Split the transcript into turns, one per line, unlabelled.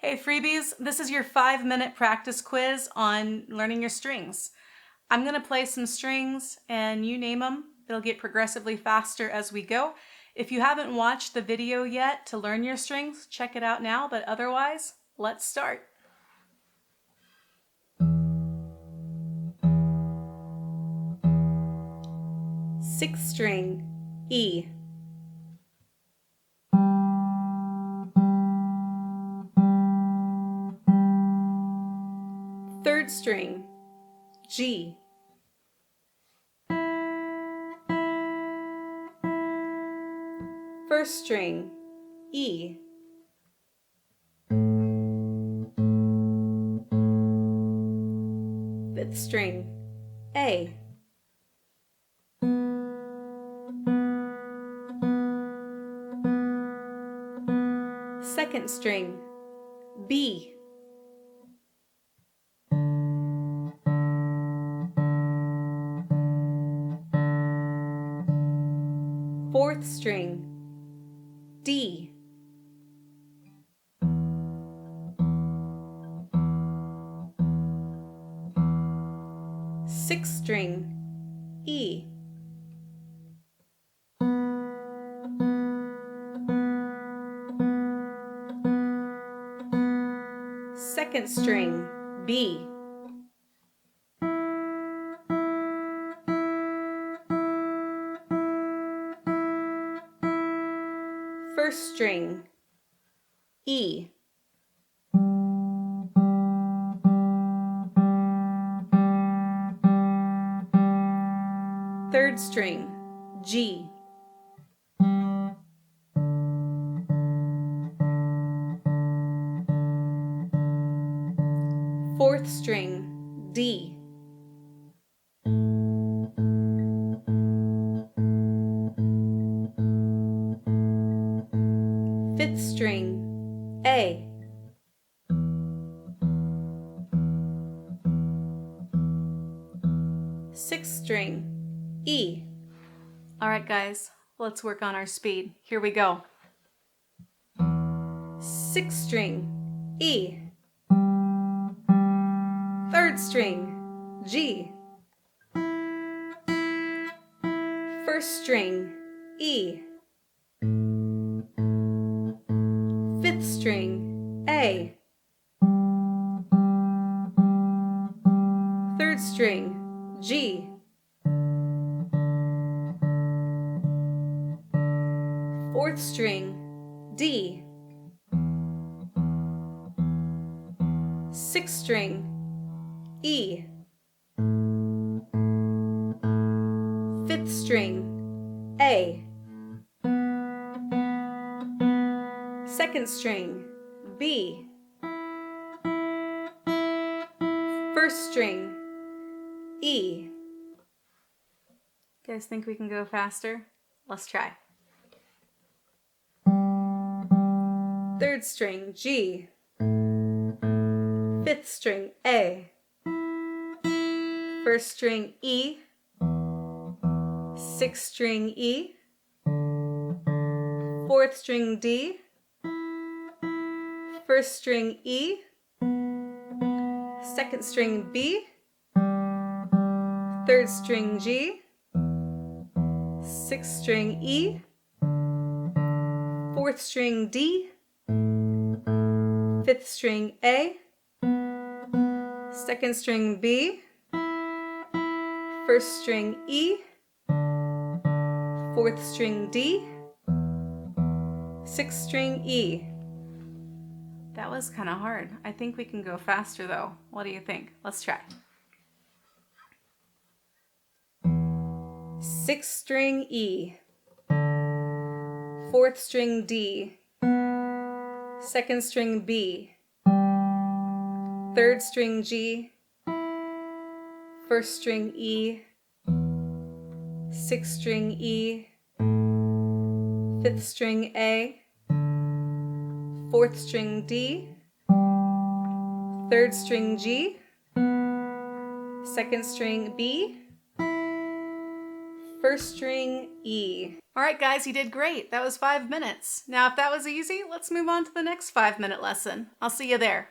Hey freebies, this is your 5-minute practice quiz on learning your strings. I'm going to play some strings and you name them. They'll get progressively faster as we go. If you haven't watched the video yet to learn your strings, check it out now, but otherwise, let's start. Sixth string, E. Third string, G. First string, E. Fifth string, A. Second string, B. Fourth string, D. Sixth string, E. Second string, B. First string, E. Third string, G. Fourth string, D. Fifth string, A. Sixth string, E. All right, guys, let's work on our speed. Here we go. Sixth string, E. Third string, G. First string, E. Fifth string, A. Third string, G. Fourth string, D. Sixth string, E. Fifth string, A. Second string, B. First string, E. You guys think we can go faster? Let's try. Third string, G. Fifth string, A. First string, E. Sixth string, E. Fourth string, D. First string, E. Second string, B. Third string, G. Sixth string, E. Fourth string, D. Fifth string, A. Second string, B. First string, E. Fourth string, D. Sixth string, E. That was kind of hard. I think we can go faster though. What do you think? Let's try. Sixth string, E. Fourth string, D. Second string, B. Third string, G. First string, E. Sixth string, E. Fifth string, A. Fourth string, D. Third string, G. Second string, B. First string E. All right, guys, you did great. That was 5 minutes. Now, if that was easy, let's move on to the next 5-minute lesson. I'll see you there.